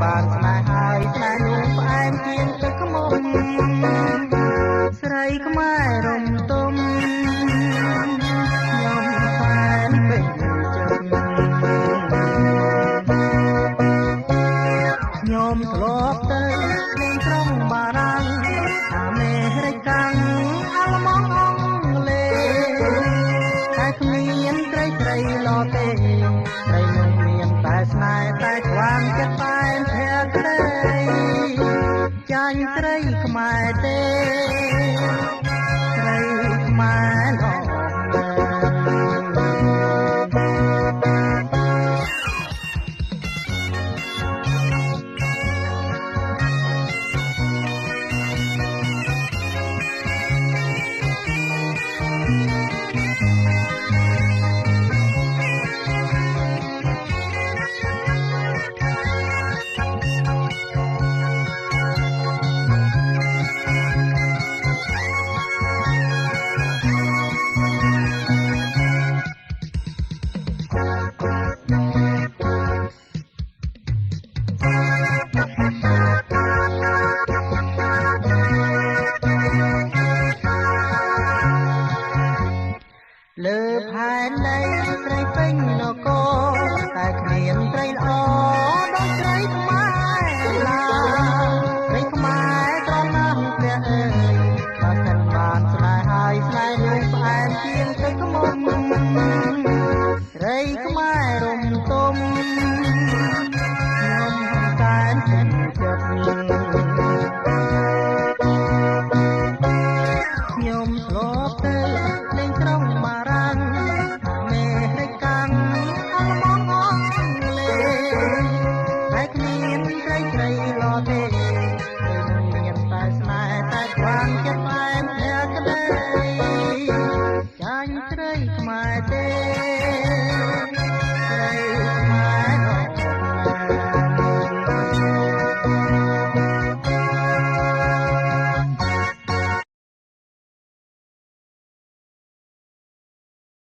បានស្នេហ៍ហើយស្នេហ៍នោះផ្អែមជាងទឹកខ្មុំស្រីខ្មែររំទុំខ្ញុំសែនពេញចិត្តខ្ញុំធ្លាប់ទៅក្នុងក្រុងបារាំងអាមេរិកកាំងអាល្លឺម៉ង់អង់គ្លេសតែគ្មានត្រីឡទេត្រីនោះមានតែស្នេហ៍តែខ្វាងចិត្តតែភក្តីចាញ់ត្រីខ្មែរទេត្រីខ្មែរល្អលើផែនដីត្រីពេញន